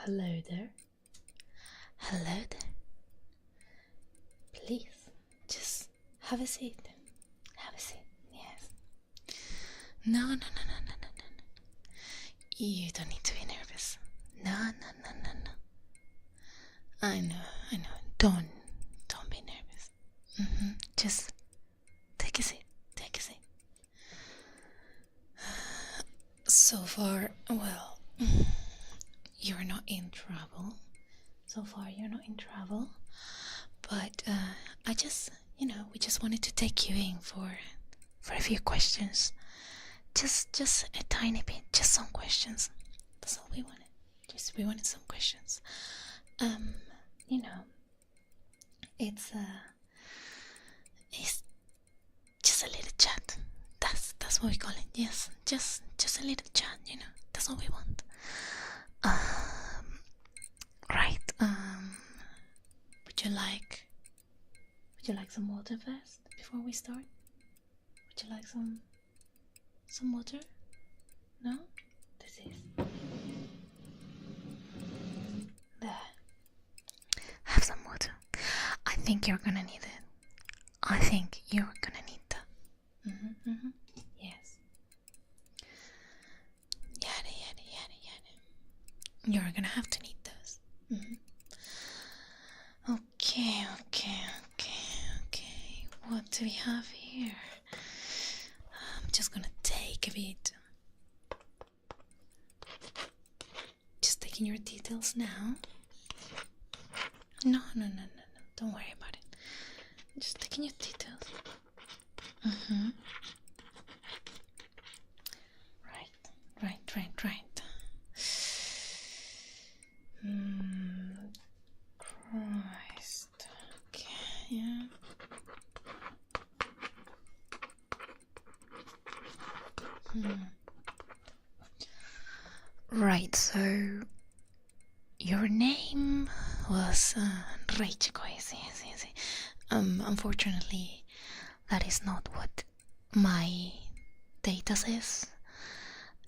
Hello there. Hello there. Please, just have a seat. Have a seat, yes. No, no, no, no, no, no, no. You don't need to be nervous. No, no, no, no, no. I know. Don't be nervous. Just take a seat. So far, well, you're not in trouble. But I just, we just wanted to take you in for a few questions. Just a tiny bit, just some questions. That's all we wanted. We wanted some questions. It's just a little chat. That's what we call it. Yes, just a little chat. That's all we want. Right. Would you like some water first before we start? Would you like some water? No? This is there. Have some water. I think you're gonna need it. Yes. Yada. You're gonna have to need those. Okay. What do we have here? I'm just gonna take a bit. Just taking your details now. No. Don't worry about it. Just taking your details. Right. Christ. Okay, yeah. Right, so your name was Reiko. Yes. Unfortunately, that is not what my data says.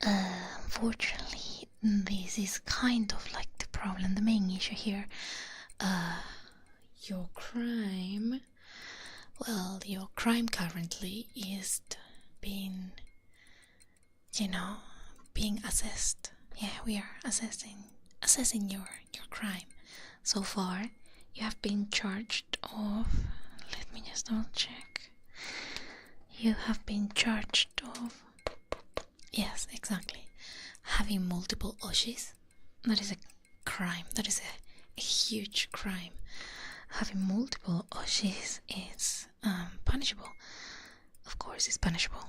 Unfortunately, this is kind of like the problem, the main issue here. Your crime currently is being assessed. Yeah, we are assessing your crime. So far, you have been charged of, let me just double check. You have been charged of, yes, exactly, having multiple Oshis. That is a crime. That is a huge crime. Having multiple Oshis is punishable. Of course, it's punishable.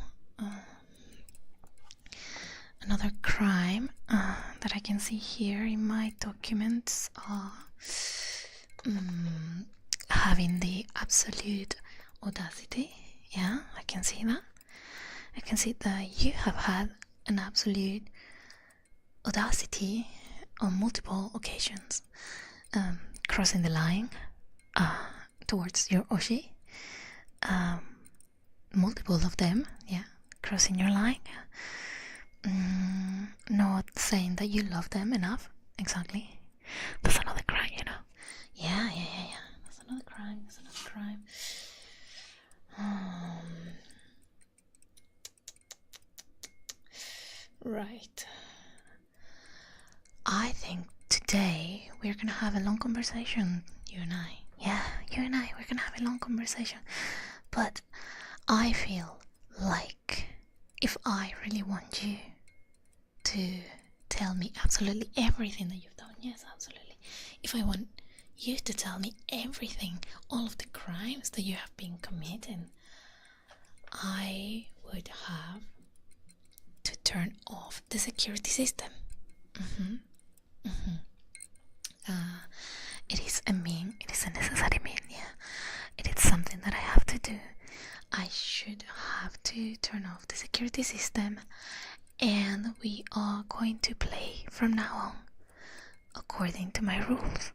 Another crime that I can see here in my documents are having the absolute audacity. Yeah, I can see that. I can see that you have had an absolute audacity on multiple occasions, crossing the line towards your Oshi. Multiple of them, yeah, crossing your line. Not saying that you love them enough, exactly. That's another crime, Yeah. That's another crime. Right. I think today we're gonna have a long conversation, you and I. Yeah, you and I, we're gonna have a long conversation. But I feel like if I really want you to tell me absolutely everything that you've done, yes, absolutely. If I want you to tell me everything, all of the crimes that you have been committing, I would have to turn off the security system. It is a necessary mean, yeah. It is something that I have to do. I should have to turn off the security system, and we are going to play from now on according to my rules.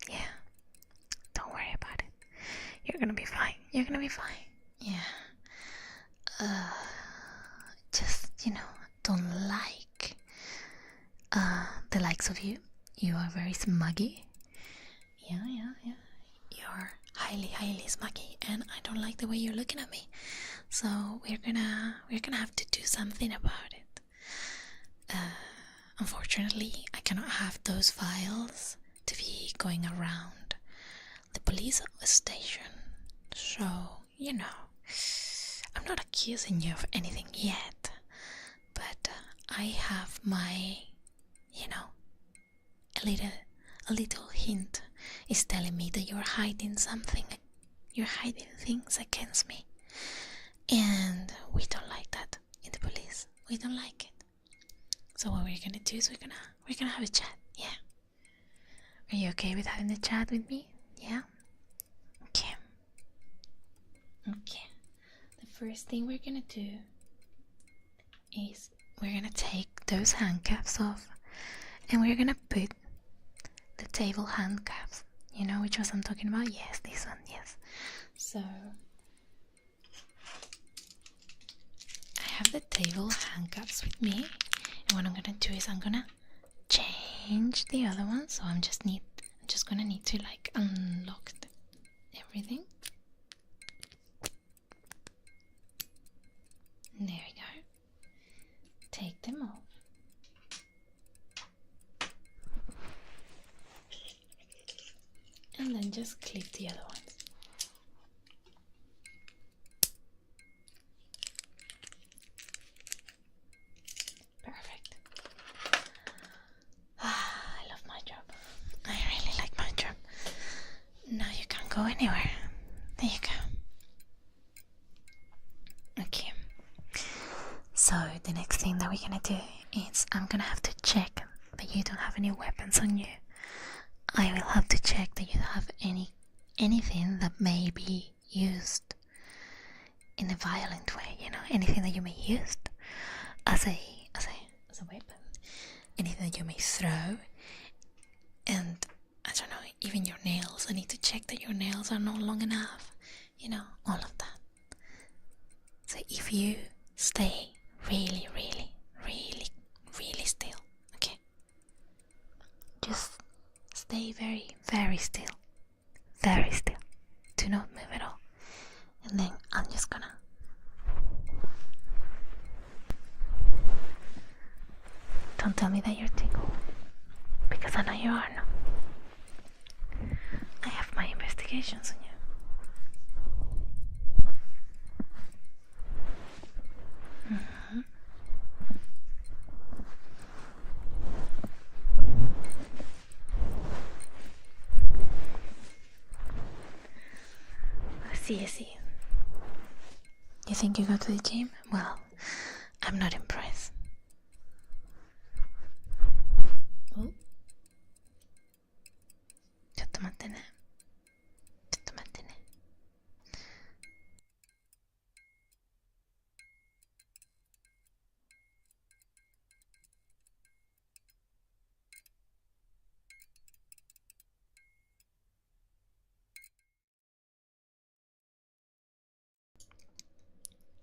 Yeah, don't worry about it. You're gonna be fine. Yeah. Just, don't like the likes of you. You are very smuggy. Yeah. You're highly smuggy, and I don't like the way you're looking at me. So we're gonna have to do something about it. Unfortunately, I cannot have those files to be going around the police station. So, I'm not accusing you of anything yet, but I have my, a little hint is telling me that you're hiding something. You're hiding things against me. And we don't like that in the police. We don't like it. So what we're gonna do is we're gonna have a chat. Yeah. Are you okay with having a chat with me? Yeah? Okay. The first thing we're gonna do is we're gonna take those handcuffs off and we're gonna put the table handcuffs. You know which ones I'm talking about? Yes, this one, yes. So I have the table handcuffs with me, and what I'm gonna do is I'm gonna change the other one. So I'm just gonna need to like unlock everything. There we go. Take them off. And then just clip the other ones. Perfect. I love my job. I really like my job. Now you can't go anywhere. There you go. Okay. So the next thing that we're gonna do is I'm gonna have to check that you don't have any weapons on you. I will have to check that you don't have anything that may be used in a violent way, anything that you may use as a weapon, anything that you may throw, and I don't know, even your nails. I need to check that your nails are not long enough, all of that. So if you stay really still, okay? Just stay very still. Very still. Do not move at all. And then I'm just gonna don't tell me that you're tickled, because I know you are now. I have my investigations on you. I see. You think you go to the gym? Well, I'm not impressed. Oh.ちょっと待ってね。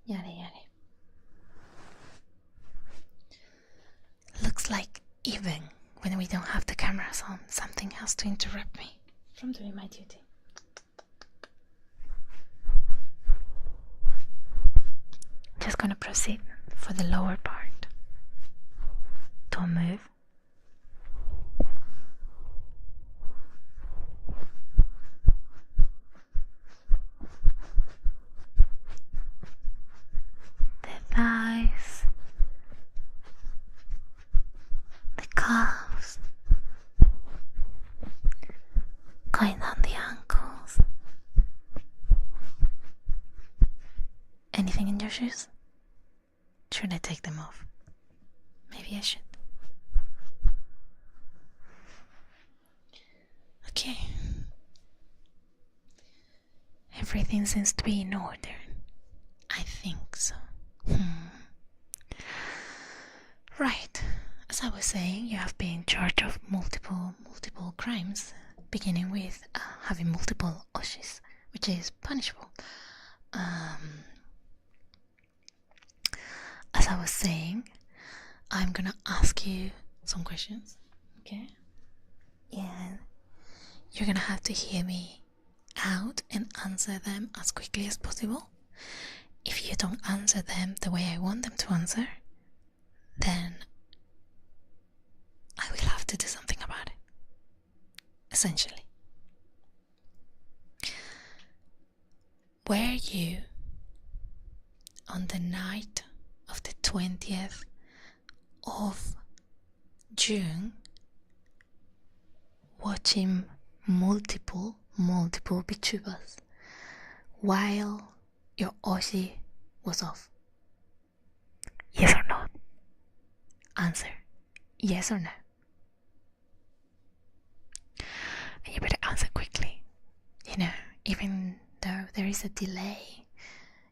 やれ。Looks like even when we don't have the cameras on, something has to interrupt me from doing my duty. Just gonna proceed for the lower part. Don't move. The thighs, the calves, going down the ankles. Anything in your shoes? Should I take them off? Maybe I should. Okay. Everything seems to be in order. I think so. Right. As I was saying, you have been in charge of multiple crimes, beginning with having multiple oshes, which is punishable. As I was saying, I'm gonna ask you some questions, okay? Yeah, you're gonna have to hear me out and answer them as quickly as possible. If you don't answer them the way I want them to answer, then I will have to do something about it. Essentially. Were you on the night of the 20th of June watching multiple VTubers while your Aussie was off? Yes or no? Answer yes or no. And you better answer quickly. You know, even though there is a delay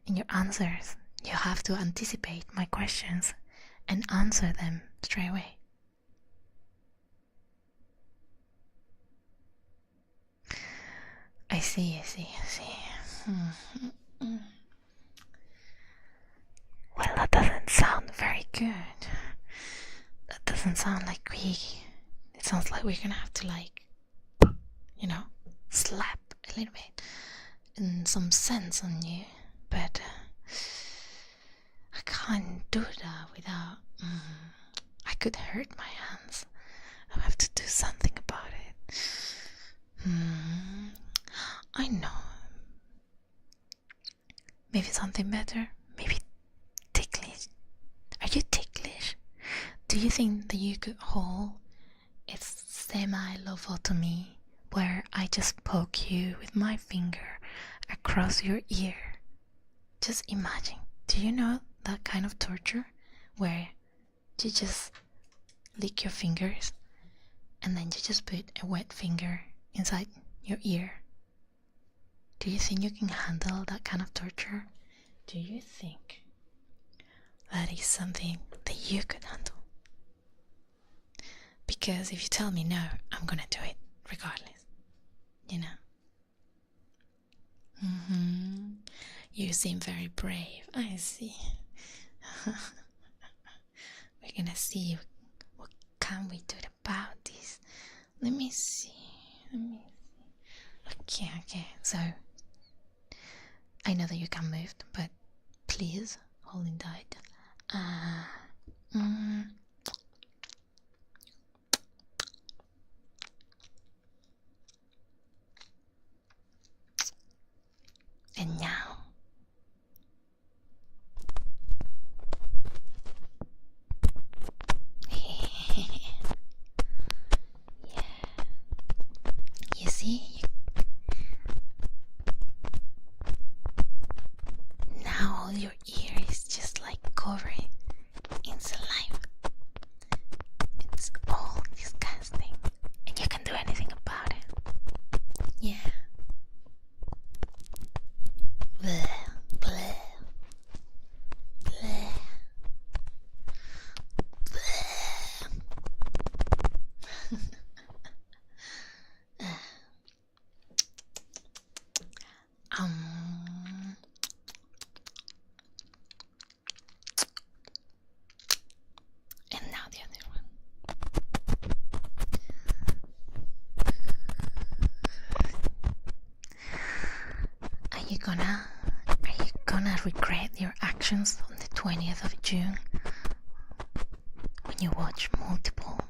in your answers, you have to anticipate my questions and answer them straight away. I see. Well, that doesn't sound very good. That doesn't sound like it sounds like we're gonna have to, like, you know, slap a little bit and some sense on you. But I can't do that without... I could hurt my hands. I have to do something about it. I know. Maybe something better. Maybe ticklish. Are you ticklish? Do you think that you could hold a semi-lobotomy where I just poke you with my finger across your ear? Just imagine. Do you know that kind of torture where you just lick your fingers and then you just put a wet finger inside your ear? Do you think you can handle that kind of torture? Do you think that is something that you could handle? Because if you tell me no, I'm gonna do it regardless. You know? You seem very brave. I see. We're gonna see what can we do about this. Let me see. Okay. So I know that you can move, but please hold it tight. And now, yeah. You see? Now all your ear is just like covering in saliva. It's all disgusting, and you can't do anything about it. Yeah. Bleh, bleh, bleh, bleh. And now the other one. Are you gonna regret your actions on the 20th of June when you watch multiple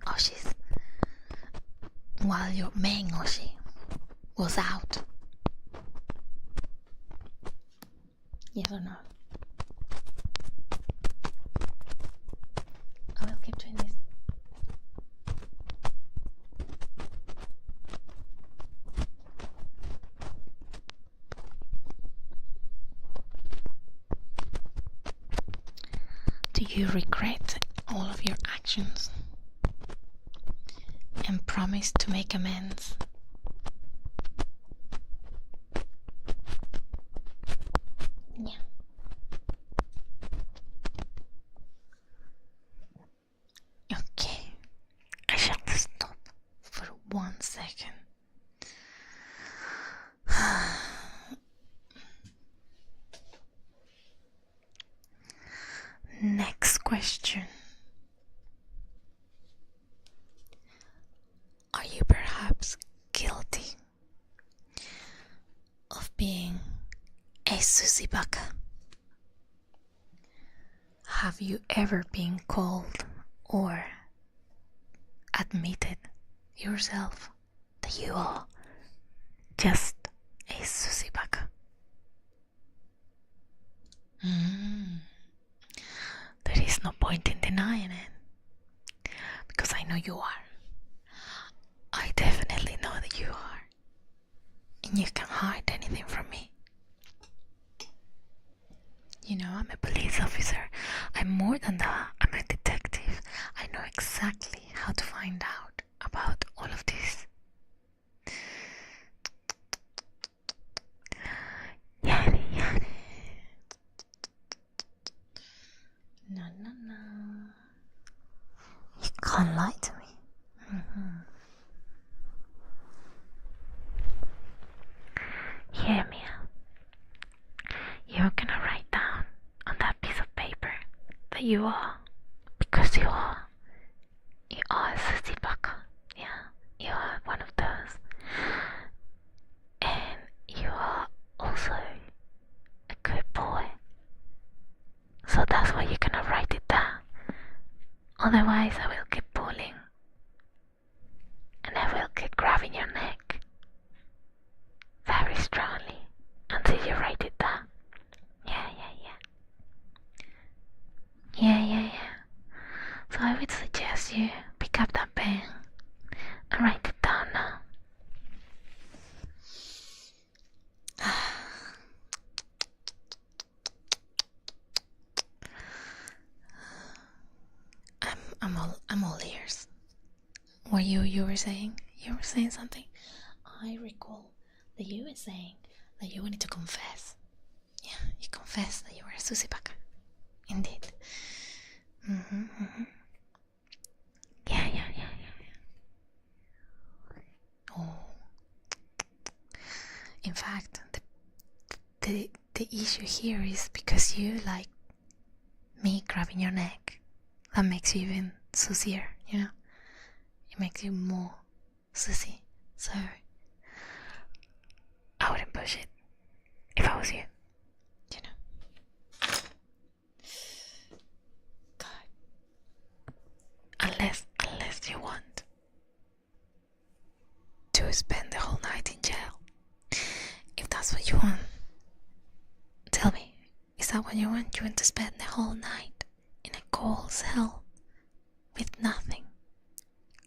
Oshis while your main Oshi was out? Yes or no? I will keep doing this. Do you regret all of your actions and promise to make amends? Yeah. Okay, I shall stop for 1 second. Next question. Susibaka. Have you ever been called or admitted yourself that you are just a Susibaka? There is no point in denying it, because I know you are. I definitely know that you are. And you can't hide anything from me. You know, I'm a police officer. I'm more than that. I'm a detective. I know exactly how to find out about all of this. Yari, yari. No. You can't lie to me. Hear me out. You're gonna write down on that piece of paper that you are, because you are a Susibaka. Yeah, you are one of those. And you are also a good boy. So that's why you're gonna write it down. Otherwise I will keep pulling. And I will keep grabbing your neck very strongly until you write it down. Yeah. So I would suggest you pick up that pen and write it down now. I'm all ears. What you were saying? You were saying something? I recall that you were saying that you wanted to confess. Yeah, you confessed that you were a Susibaka. Indeed. Yeah. Oh. In fact, the issue here is because you like me grabbing your neck. That makes you even susier, you know? It makes you more sussy. So I wouldn't push it if I was you. You know? God. Unless you want to spend the whole night in jail. If that's what you want, tell me, is that what you want? You want to spend the whole night in a cold cell with nothing?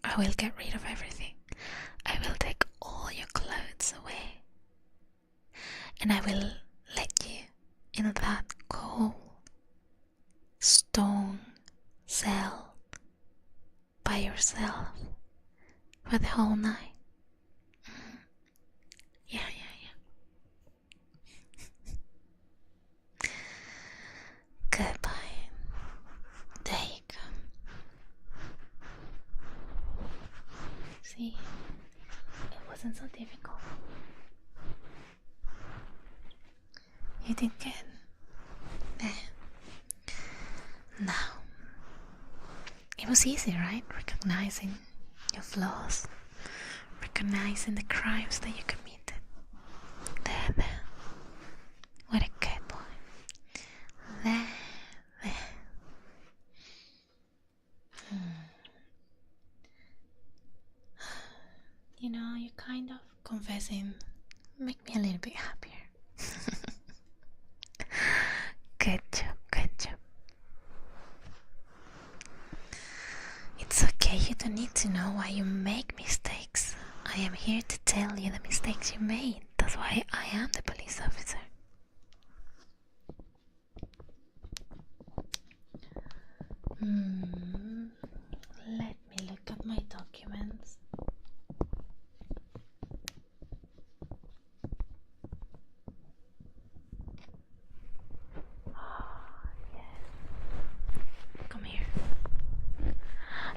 I will get rid of everything. I will take all your clothes away. And I will let you in that cold stone cell by yourself for the whole night. Yeah. Goodbye. There you go. See, it wasn't so difficult. You did good. Now, it was easy, right? Recognizing your flaws, recognizing the crimes that you committed. There. What a good boy. There. You know, you kind of confessing make me a little bit happier. Good job. It's okay, you don't need to know why you make mistakes. I am here to tell you the mistakes you made. That's why I am the police officer. Let me look at my documents. Come here.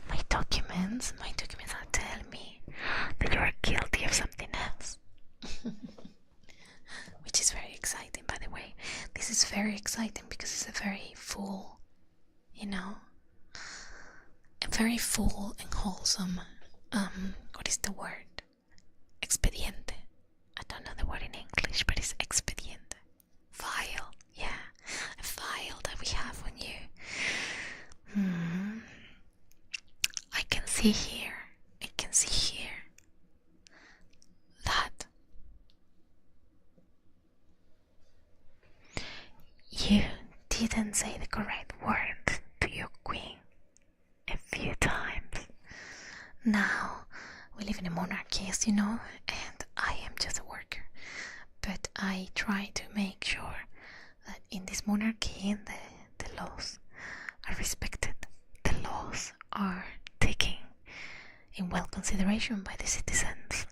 My documents are telling me that you are guilty of something else. Which is very exciting, by the way. This is very exciting because it's a very full, a very full and wholesome, what is the word? Expediente. I don't know the word in English, but it's expediente. File. see here, that you didn't say the correct words to your queen a few times. Now, we live in a monarchy, as you know, and I am just a worker. But I try to make sure that in this monarchy the laws are respected. The laws are taken in well consideration by the citizens.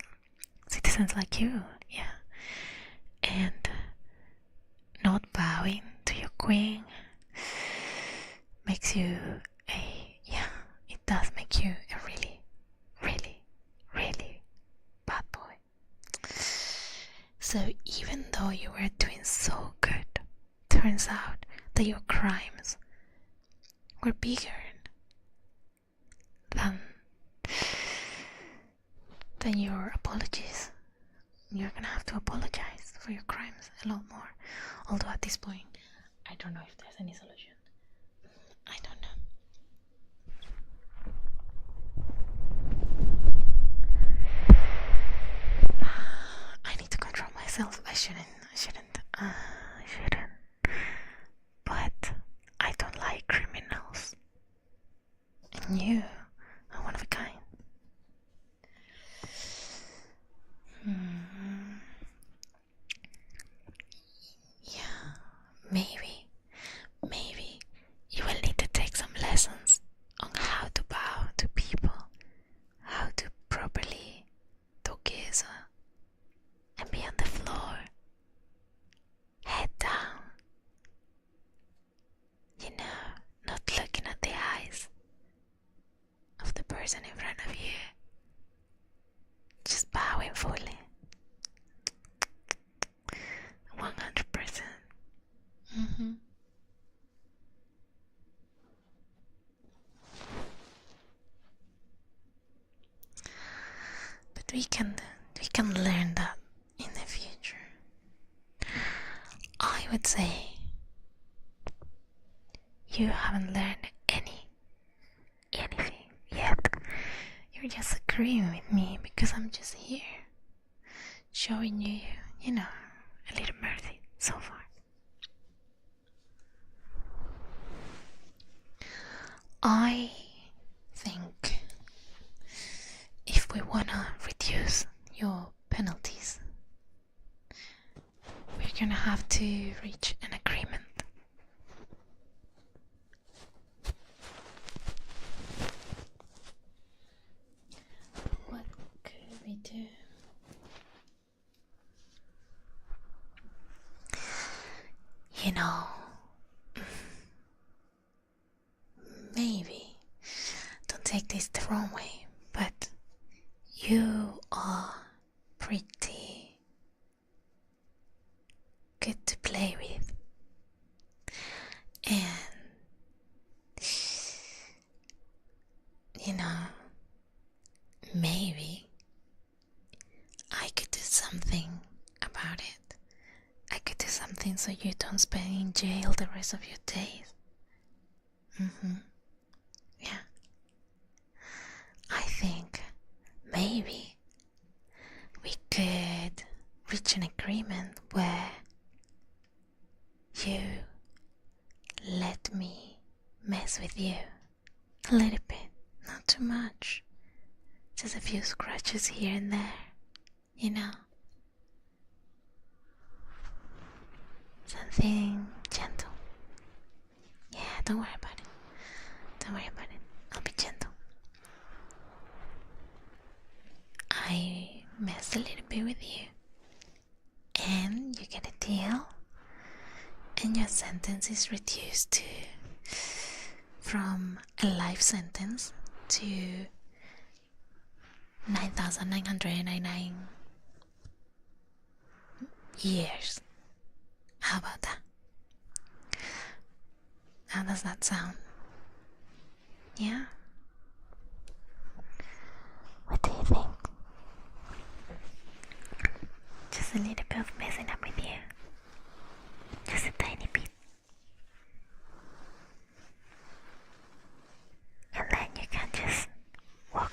Citizens like you, yeah. And not bowing to your queen makes you it does make you a really, really, really bad boy. So even though you were doing so good, turns out that your crimes were bigger than your apologies. You're gonna have to apologize for your crimes a lot more. Although at this point, I don't know if there's any solution. I don't know. I need to control myself. I shouldn't. But I don't like criminals. And you are one of a kind. Yeah, maybe you will need to take some lessons on how to bow to people, how to properly together and be on the floor, head down, not looking at the eyes of the person in front of you, just bowing fully, 100%. But we can learn that in the future. I would say you haven't learned anything yet. You're just agreeing with me because I'm just here showing you, a little mercy so far. I think if we wanna reduce your penalties, we're gonna have to reach an agreement. What could we do? Maybe, don't take this the wrong way, but you are pretty good to play with. And, maybe I could do something about it. I could do something so you don't spend in jail the rest of your days. Yeah. I think maybe we could reach an agreement where you let me mess with you a little bit, not too much, just a few scratches here and there, something gentle. Yeah, don't worry about it. I'll be gentle. I messed a little bit with you, and you get a deal, and your sentence is reduced from a life sentence to 9,999 years. How about that? How does that sound? Yeah? What do you think? Just a little bit of messing up with you. Just a tiny bit. And then you can just walk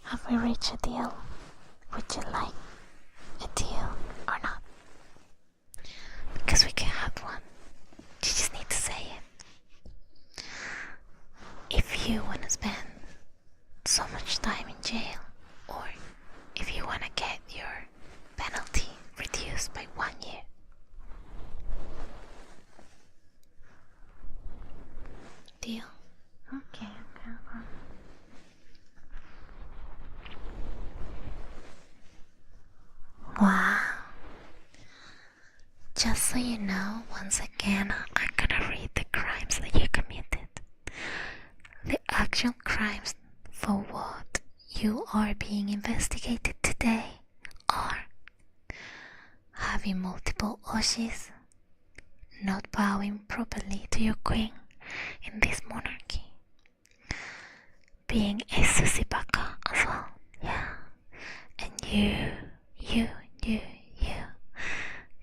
Have we reached a deal? Would you like a deal or not? Because we can have one. You just need to say it. If you want to spend so much time in jail, or if you want to get your penalty reduced by 1 year. Deal? Okay. Wow. Just so you know, once again, I'm gonna read the crimes that you committed. The actual crimes for what you are being investigated today are having multiple oshis, not bowing properly to your queen in this monarchy, being a susibaka as well, yeah, and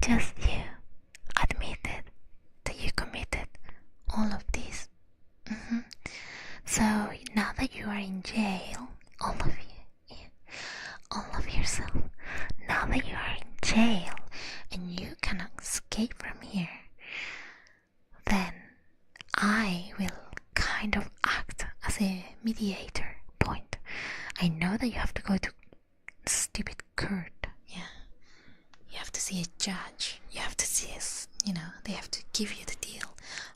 just you admitted that you committed all of this. So now that you are in jail, all of yourself, now that you are in jail and you cannot escape from here, then I will kind of act as a mediator point. I know that you have to go to stupid court, yeah. You have to see a judge, you have to see they have to give you the deal.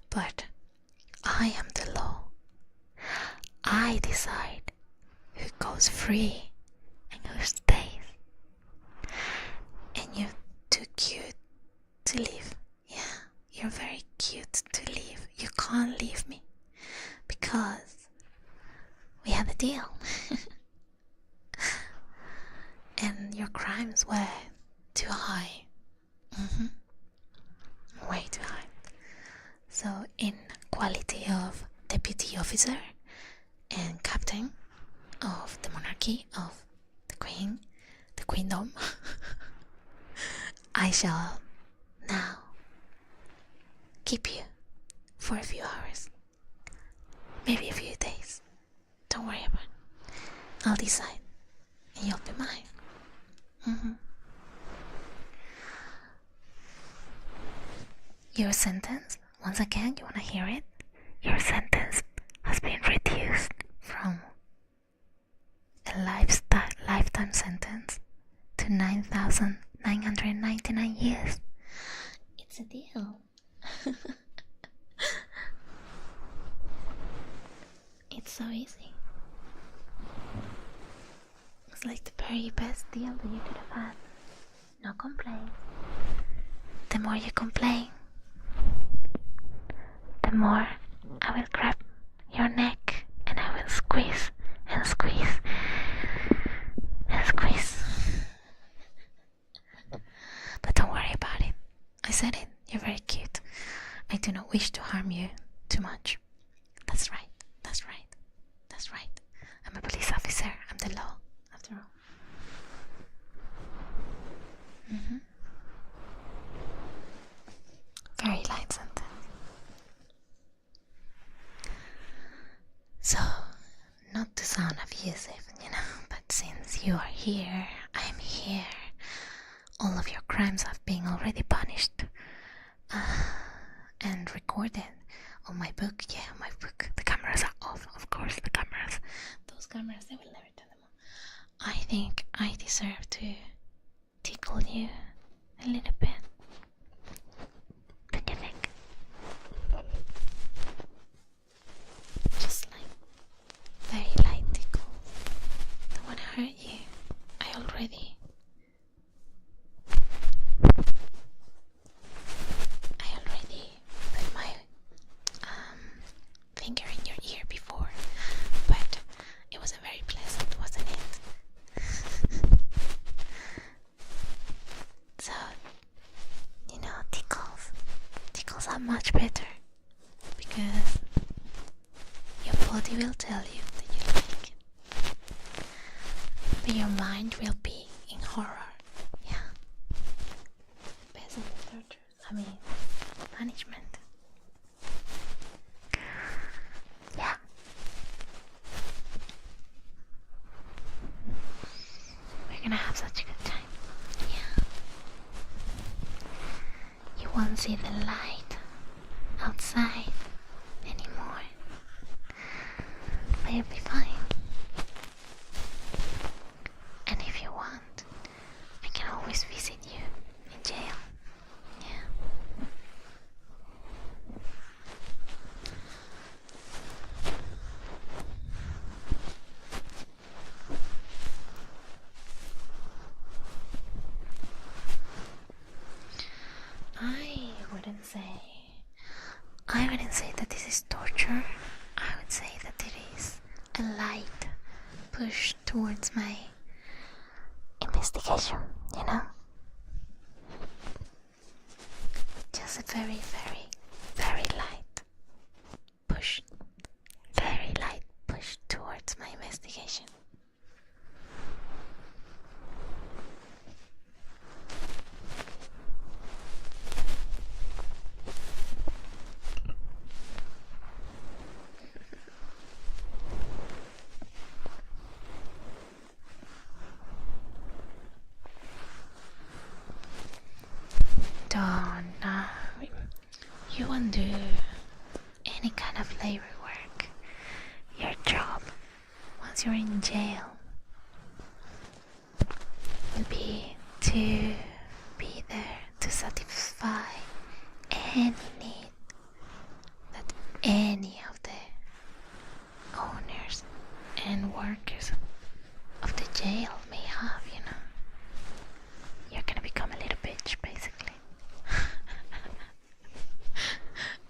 But I am the law. I decide who goes free and who stays. And you're too cute to leave. Yeah, you're very cute to leave. You can't leave me because we had a deal. And your crimes were too high. Way too high. So in quality of deputy officer and captain of the monarchy of the queendom, I shall now keep you for a few hours, maybe a few days. Don't worry about it. I'll decide and you'll be mine. Your sentence, once again, you wanna hear it? Your sentence has been reduced from a lifetime sentence to 9,999 years. It's a deal. It's so easy. It's like the very best deal that you could have had. No complaints. The more you complain, the more I will grab your neck and I will squeeze and squeeze and squeeze. But don't worry about it. I said it. You're very cute. I do not wish to harm you too much. That's right. That's right. That's right. I'm a police officer. I'm the law, after all. Very light sentence. So, not to sound abusive, but since you are here, I'm here. All of your crimes have been already punished and recorded on my book. Yeah, my book. The cameras are off, of course. The cameras. Those cameras, they will never turn them on. I think I deserve to tickle you a little bit. Don't you think? Just like very light tickles. Don't want to hurt you. I already put my finger in your ear before, but it wasn't very pleasant, wasn't it? So, tickles are much better because your body will tell you that you like it, but your mind will be in horror. Yeah, best of the tortures. Punishment. Yeah. have such a good time. Yeah. You won't see the light outside anymore. But you'll be fine. And if you want, I can always visit you in jail. Yeah. I wouldn't say that this is torture. I would say that it is a light push towards my investigation, you know? Just a very, very, very light push. Very light push towards my investigation. Don't, you won't do any kind of labor work. Your job, once you're in jail, will be to be there to satisfy any need that any of the owners and workers of the jail may have, you know. You're gonna become a little bitch, basically.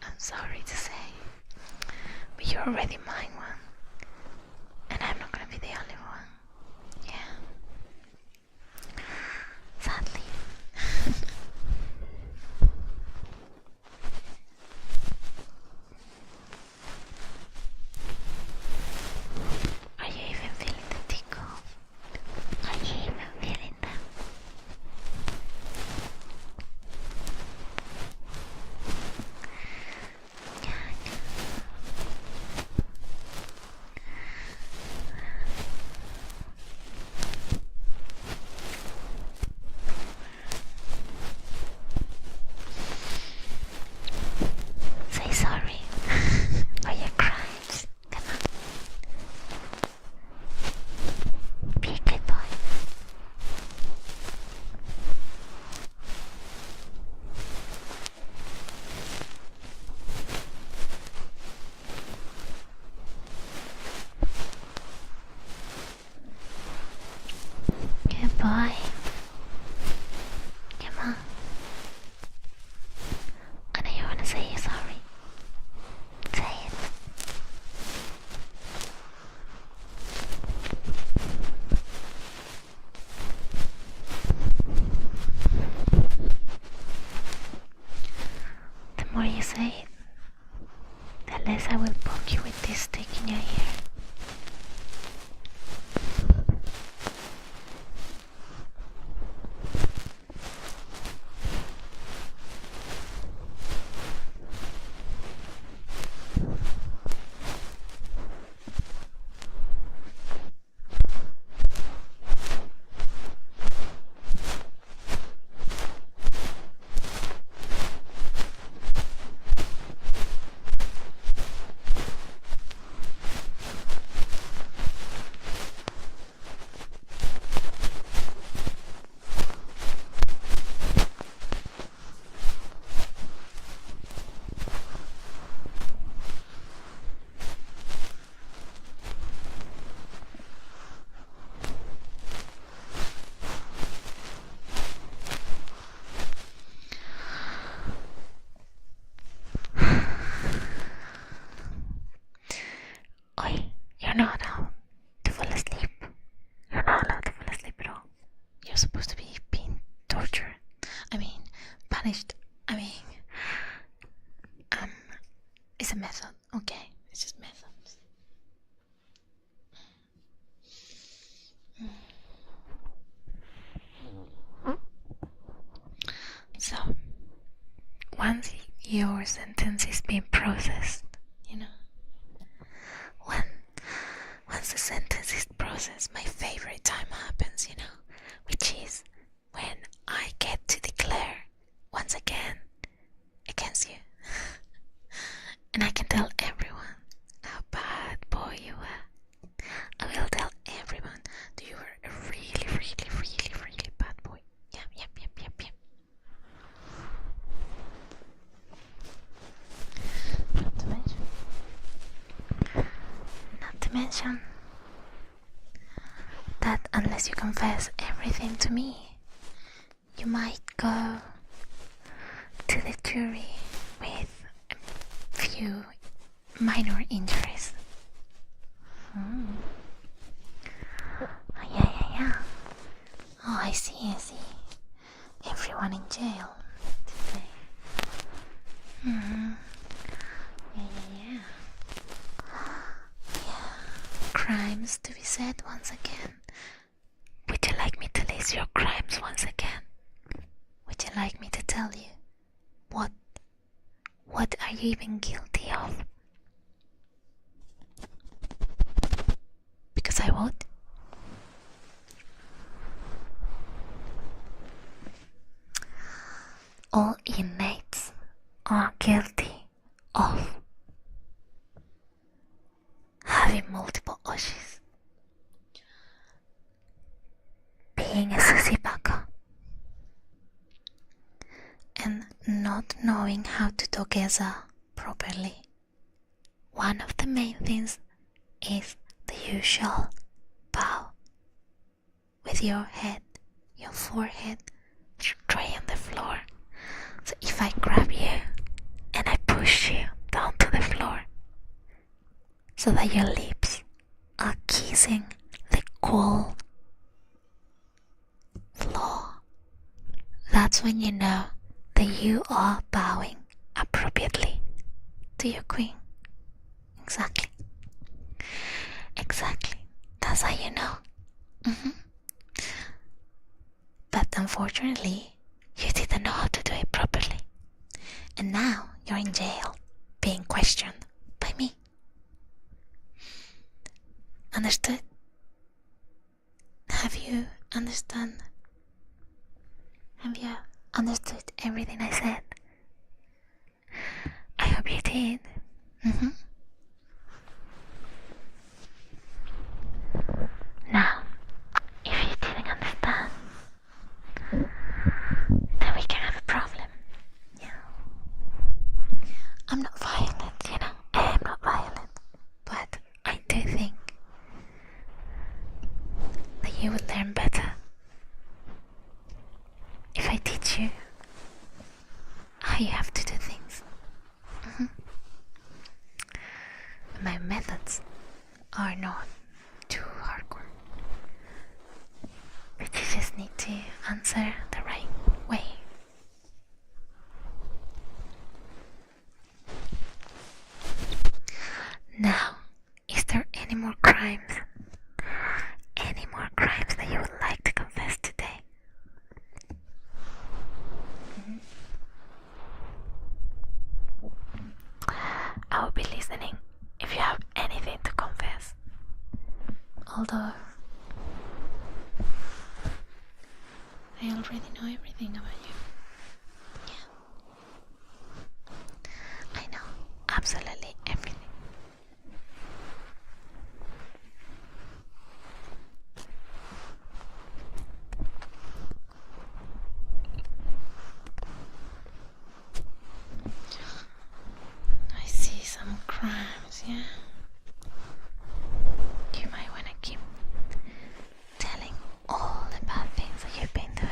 I'm sorry to say, but you're already mine one, and I'm not gonna be the only one. Yeah. Sadly. Are you even feeling the tickle? Are you even feeling them? Say sorry for your crimes. Come on. Be a good boy. Good boy. Come on. I know you want to say you're sorry. Say it. The more you say it, the less I will poke you with this stick in your ear. Oi, you're not allowed to fall asleep. You're not allowed to fall asleep at all. You're supposed to be being tortured. Punished. It's a method, okay? It's just methods. So, once your sentence is being processed, you know, once the sentence is processed, my favorite time happens, you know. We mention that unless you confess everything to me, you might go to the jury with a few minor injuries. Yeah. Oh, I see. Everyone in jail today. Yeah. Crimes to be said once again. Would you like me to list your crimes once again? Would you like me to tell you what are you even guilty of? Because I would. All inmates are guilty of having multiple oshes, being a susibaka, and not knowing how to togeza properly. One of the main things is the usual bow with your head, your forehead straight on the floor. So if I grab you and I push you down to the floor so that your lips are kissing the cool floor, that's when you know that you are bowing appropriately to your queen. Exactly. That's how you know. But unfortunately, you didn't know how to do it properly. And now you're in jail, being questioned by me. Understood? Have you understood everything I said? I hope you did. Now, if you didn't understand, then we can have a problem. I'm not violent, I am not violent. But I do think that you would learn better if I teach you how you have to do things. My methods are not too hardcore, but you just need to answer the right way. Now, is there any more crimes? Any more crimes that you would like to confess today? I will be listening if you have anything to confess. Although I already know everything about you. I know absolutely everything. I see some crimes, yeah? You might want to keep telling all the bad things that you've been doing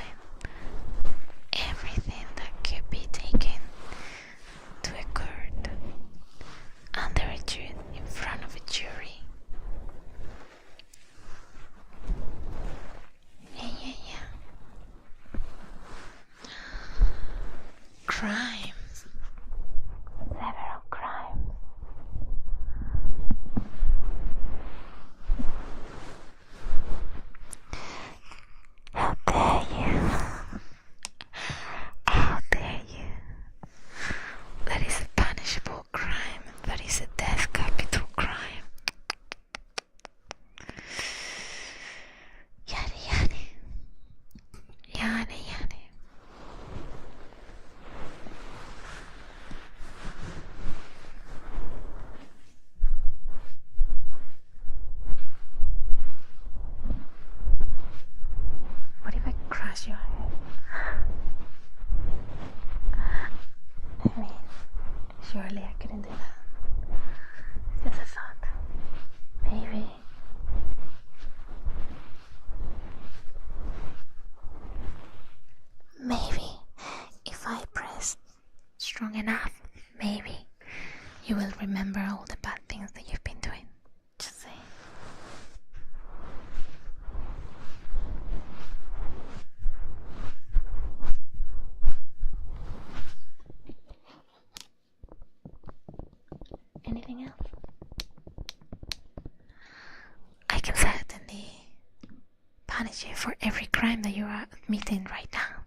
punish you for every crime that you are admitting right now.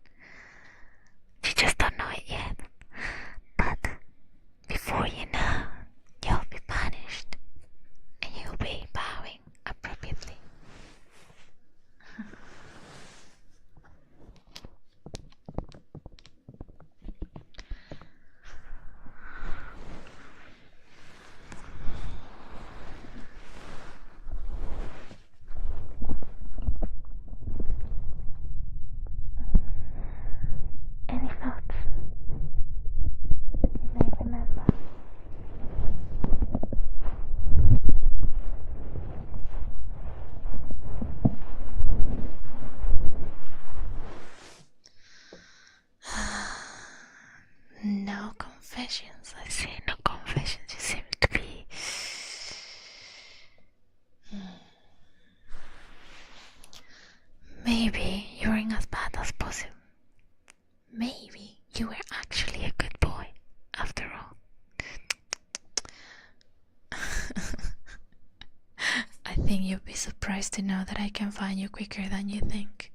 You just don't know it yet. But before you know, you'll be punished and you'll be bowing appropriately. Any thoughts? You may remember. No confessions. I say no confessions. You seem to be maybe you weren't as bad as possible. Maybe you were actually a good boy after all. I think you'll be surprised to know that I can find you quicker than you think.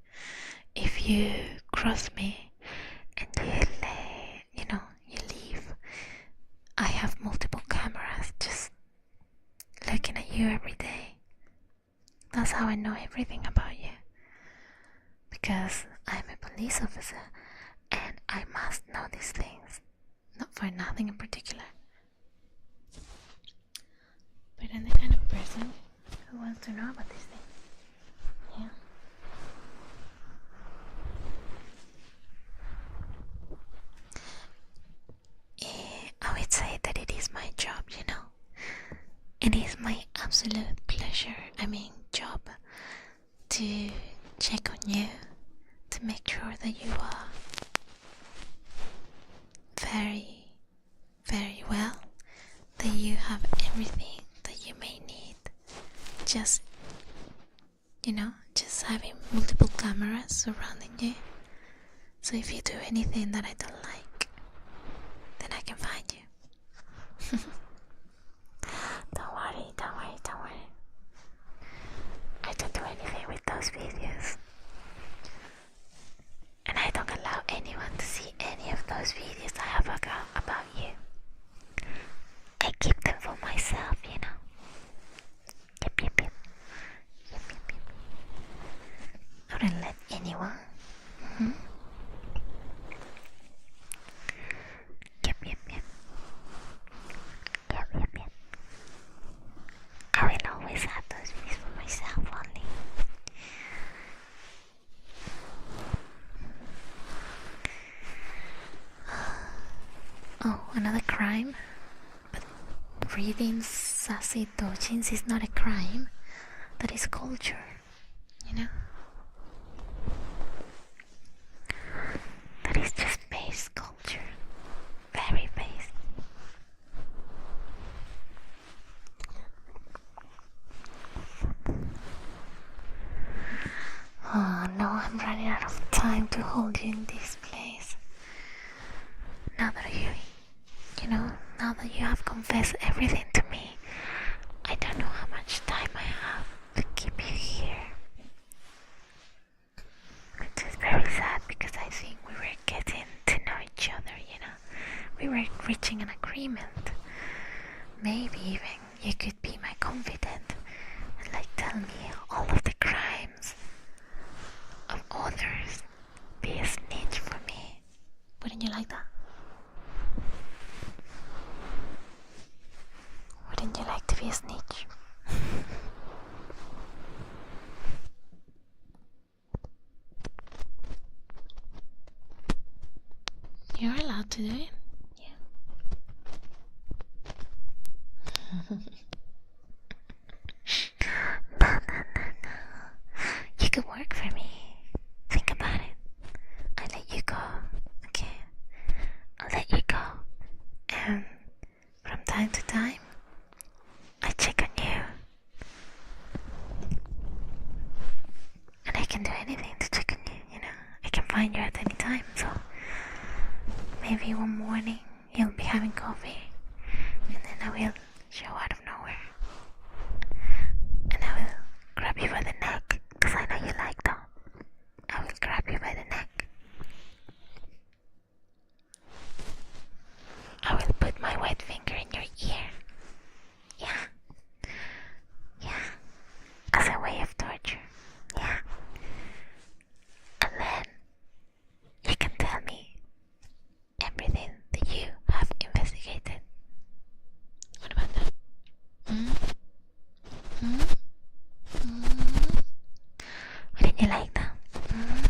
If you cross me and you leave, I have multiple cameras just looking at you every day. That's how I know everything about you. Because I'm a police officer and I must know these things. Not for nothing in particular. But I'm the kind of person who wants to know about these things. Yeah. I would say that it is my job, It is my absolute pleasure, job, to check on you, to make sure that you are very, very well, that you have everything that you may need. Just having multiple cameras surrounding you. So if you do anything that I don't like, then I can find you. Don't worry. I don't do anything with those videos. And I don't allow anyone to see any of those videos I have about you. I keep them for myself, Yep. I don't let anyone. Yep. I will always have those videos for myself only. Oh, another crime? But reading sassy doujins is not a crime. That is culture, That is just base culture. Very base. Oh no, I'm running out of time to hold you in this place. Now that now that you have confessed everything to me, I don't know how much time I have to keep you here. Which is very sad because I think we were getting to know each other, We were reaching an agreement. Maybe even you could be my confidant and tell me all of the crimes of others. Be a snitch for me. Wouldn't you like that? Wouldn't you like to be a snitch? You're allowed to do it. Yeah. No. You could work for me. Think about it. I'll let you go. Okay. I'll let you go. And from time to time, I check on you. And I can do anything to check on you, I can find you at any time, so maybe one morning you'll be having coffee and then I will show out of nowhere and I will grab you by the neck because I know you like those. Hmm? Hmm? Wouldn't you like that? Hmm?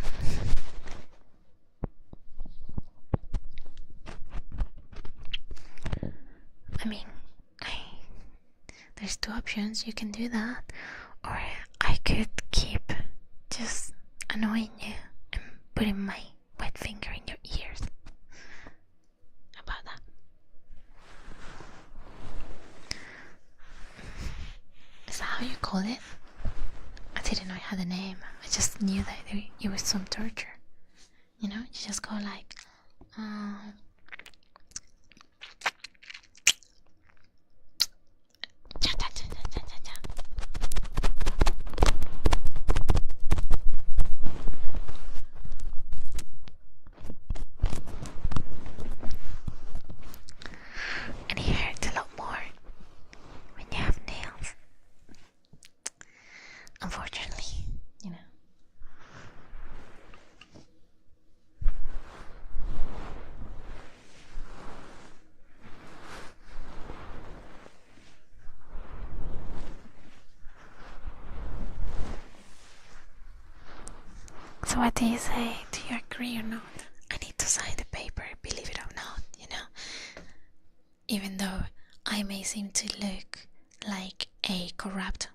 I mean, there's two options. You can do that, or I could keep just annoying you and putting my wet finger in your ears. How about that? Is that how you call it? I didn't know it had a name. I just knew that it was some torture. You know, you just go like, and it hurts a lot more when you have nails. Unfortunately, you know. So what do you say? Do you agree or not? I need to sign the paper, believe it or not, you know? Even though I may seem to look like a corrupt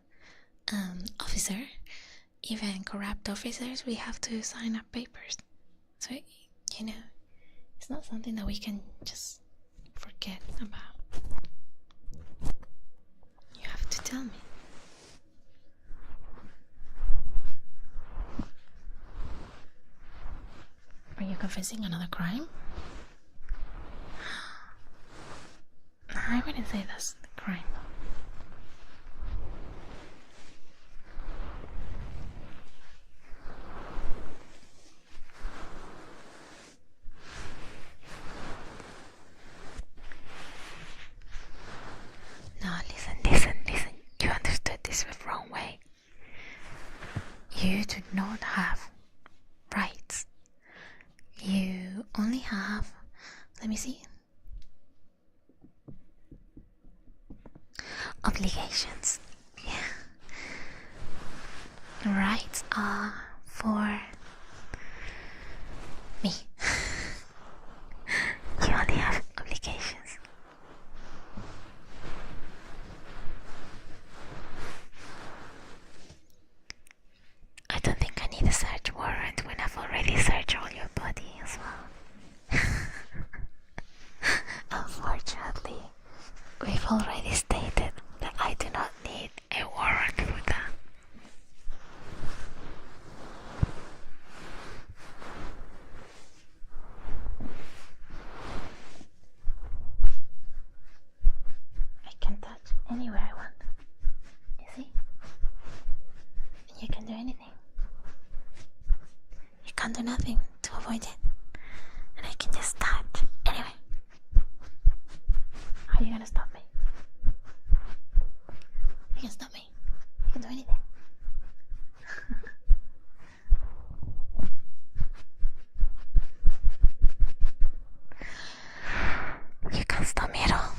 officer, even corrupt officers, we have to sign up papers. So, you know, it's not something that we can just forget about. You have to tell me. Are you confessing another crime? I wouldn't say that's the crime. No, listen. You understood this the wrong way. You do not have rights. You only have, let me see, obligations. Yeah. Rights are for me. You only have obligations. I don't think I need a search warrant when I've already searched all your body as well. Unfortunately, we've already stated that I do not need a warrant for that. I can touch anywhere I want. You see? And you can do anything. You can't do nothing to avoid it. And I can just touch anyway. How are you gonna stop me? You can stop me. You can do anything. You can't stop me at all.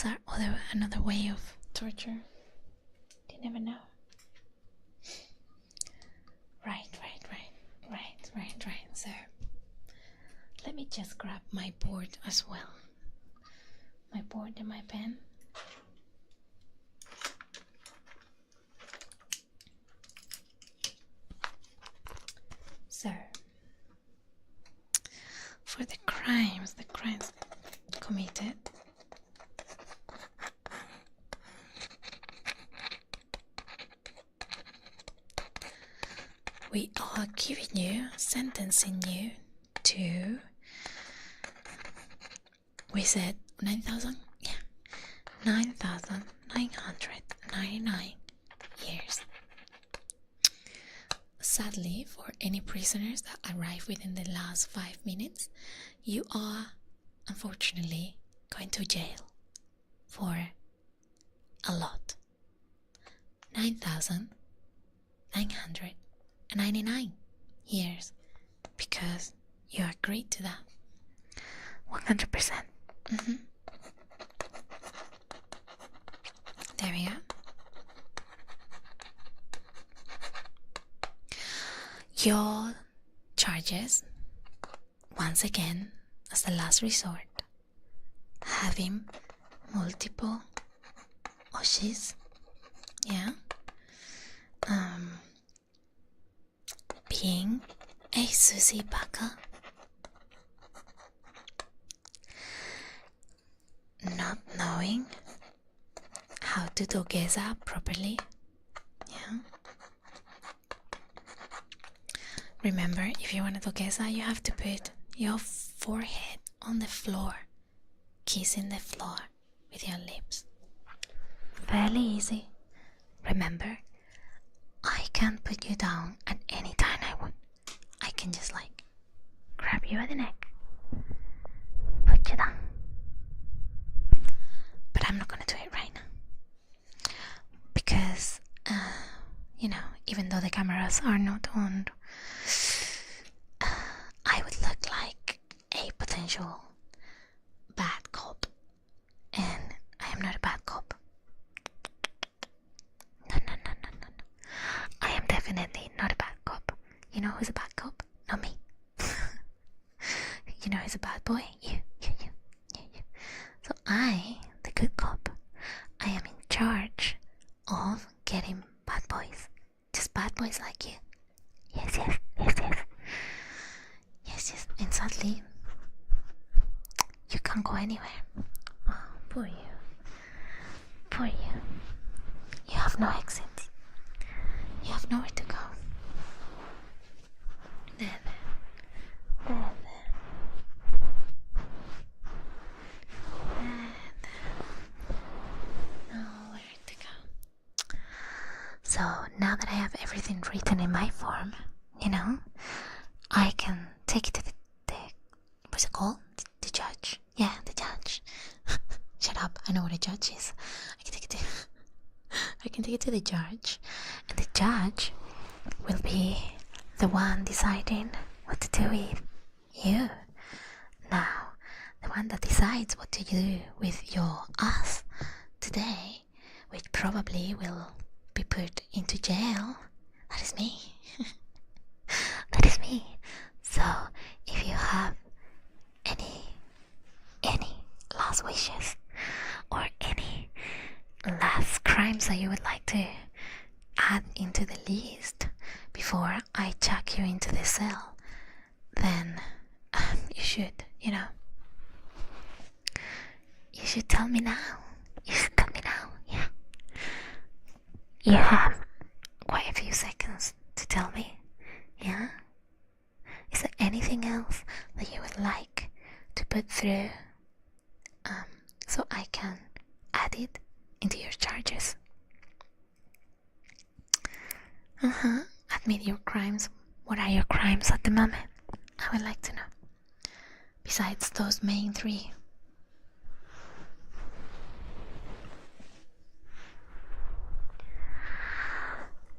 those are another way of torture. You never know. Right. So let me just grab my board as well. My board and my pen. So for the crimes committed, we are sentencing you to, we said 9,000? Yeah, 9,999 years. Sadly, for any prisoners that arrive within the last 5 minutes, you are unfortunately going to jail for a lot. 9,999 years, because you agreed to that. 100%. There we go. Your charges, once again, as the last resort, having multiple oshes, being a Susie baka, not knowing how to do geza properly, Remember, if you want to do geza, you have to put your forehead on the floor, kissing the floor with your lips. Fairly easy. Remember, I can't put you down at any time I want. I can just grab you at the neck, put you down. But I'm not gonna do it right now. Because, even though the cameras are not on, I would look like a potential bad cop. And I am not a bad cop. No. I am definitely not a bad cop. You know who's a bad cop? Not me. You know who's a bad boy? You. So I, the good cop, I am in charge of getting bad boys. Just bad boys like you. Yes. And sadly, you can't go anywhere. Oh, poor you. You have no exit. You have nowhere to go. There. Nowhere to go. So now that I have everything written in my form, I can take it to the what's it called? The judge. Yeah, the judge. Shut up, I know what a judge is. I can take it to the judge, and the judge will be the one deciding what to do with you. Now, the one that decides what to do with your ass today, which probably will be put into jail, that is me. That is me. So, if you have any last wishes or any last crimes that you would like to add into the list before I chuck you into the cell, then you should, you should tell me now. Yeah. You have quite a few seconds to tell me. Yeah? Is there anything else that you would like to put through so I can add it into your charges? Admit your crimes. What are your crimes at the moment? I would like to know. Besides those main three.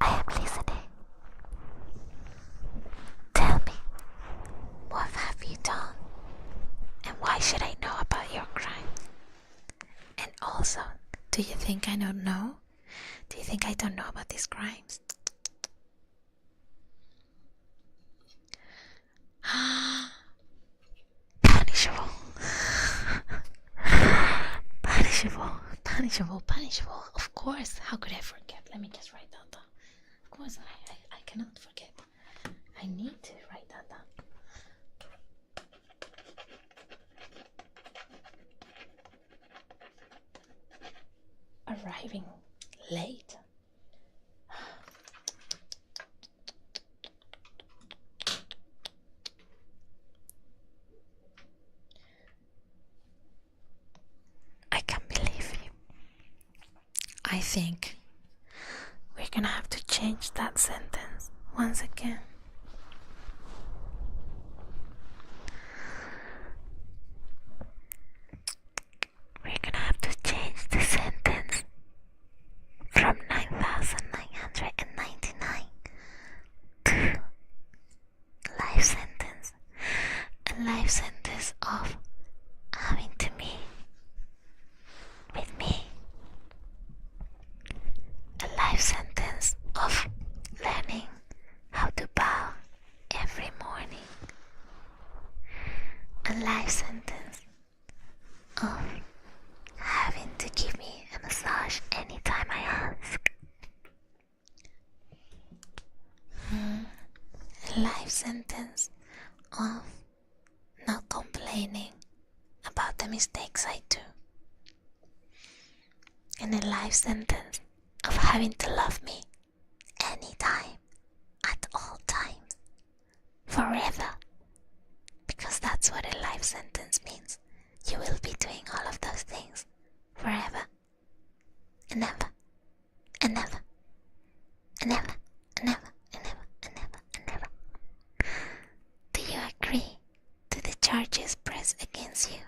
I am listening. Tell me, what have you done? And why should I know about your crime? And all Do you think I don't know? Do you think I don't know about these crimes? Punishable. Punishable. Of course. How could I forget? Let me just write that down. Of course, I cannot forget. I need to write that down. Arriving late. I can't believe you. I think we're gonna have to change that sentence once again. We're gonna have to change the sentence from 9,999 to life sentence. A life sentence of having to be with me. A life sentence of learning how to bow every morning. A life sentence of having to give me a massage anytime I ask. A life sentence of not complaining about the mistakes I do. And a life sentence of having to love me anytime, at all times, forever. Because that's what a life sentence means. You will be doing all of those things forever and ever and ever and ever and ever and ever and ever and ever. Do you agree to the charges pressed against you?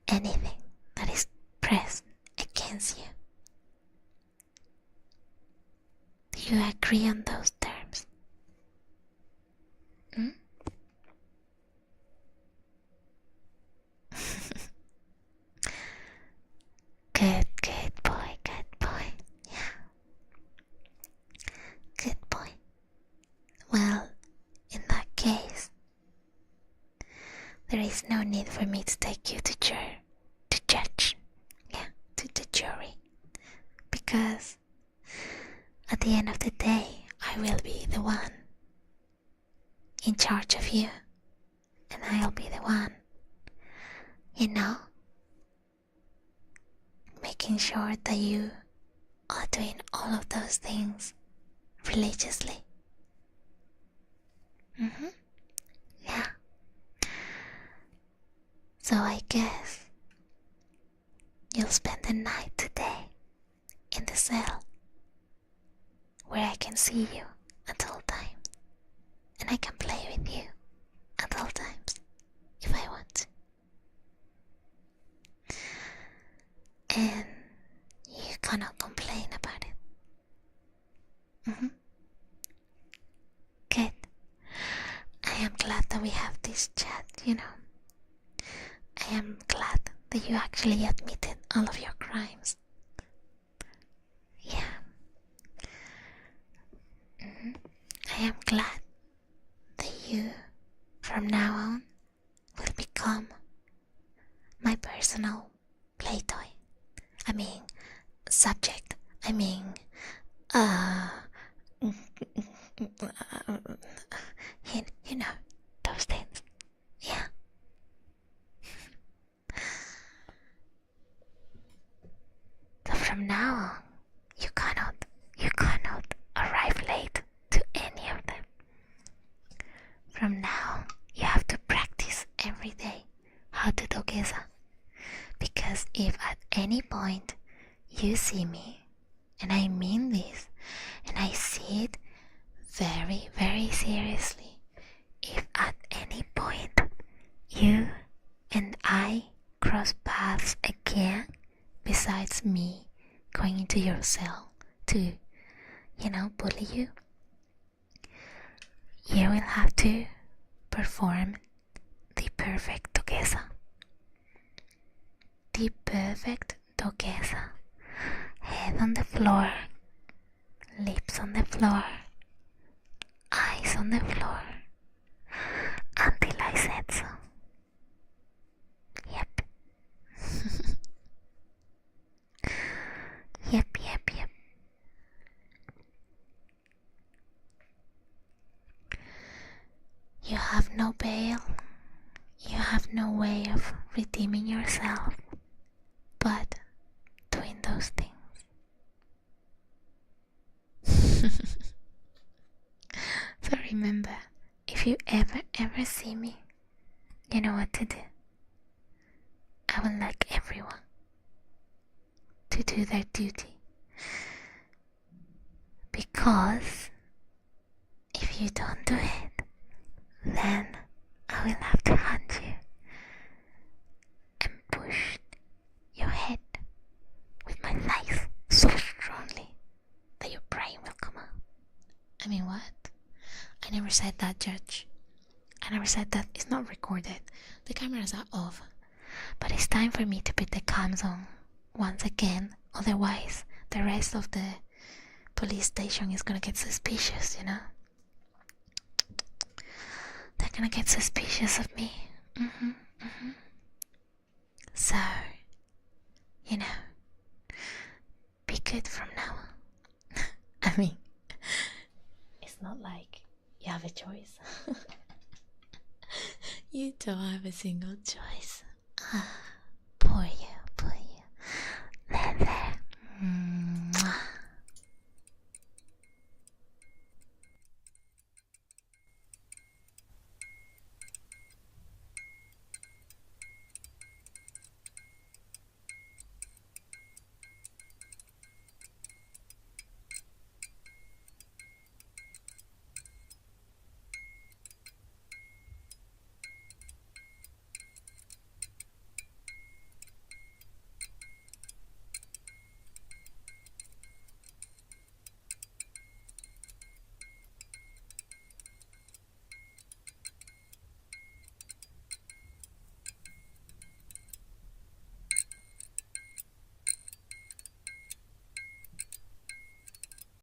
Anything that is pressed against you. Do you agree on those terms? Good boy. Yeah. Good boy. Well, in that case, there is no need for me to take you to judge. Yeah, to the jury. Because at the end of the day, I will be the one in charge of you. And I'll be the one, making sure that you are doing all of those things religiously. Yeah. So I guess you'll spend the night today in the cell where I can see you at all times, and I can play with you at all times if I want to. And you cannot complain about it. Good. I am glad that we have this chat, I am glad that you actually admitted all of your crimes. Yeah. I am glad that you, from now on, will become my personal play toy. I mean, subject. I mean, you know, those things. Yeah. So from now on, you cannot arrive late to any of them. From now on, you have to practice every day how to together. Because if at any point you see me, and I mean this, and I see it very, very seriously, if at any point you and I cross paths again, besides me going into your cell to, bully you, you will have to perform the perfect together. the perfect duquesa. Head on the floor, lips on the floor, eyes on the floor, until I said so. Yep. Yep. You have no bail. You have no way of redeeming yourself but doing those things. So remember, if you ever see me, you know what to do. I would like everyone to do their duty. Because if you don't do it, then I will have to hunt you and push your head with my knife so strongly that your brain will come out. I mean, what? I never said that, Judge. I never said that. It's not recorded. The cameras are off. But it's time for me to put the cams on once again. Otherwise, the rest of the police station is gonna get suspicious, you know? They're gonna get suspicious of me. So, you know, be good from now on. I mean, it's not like you have a choice. You don't have a single choice.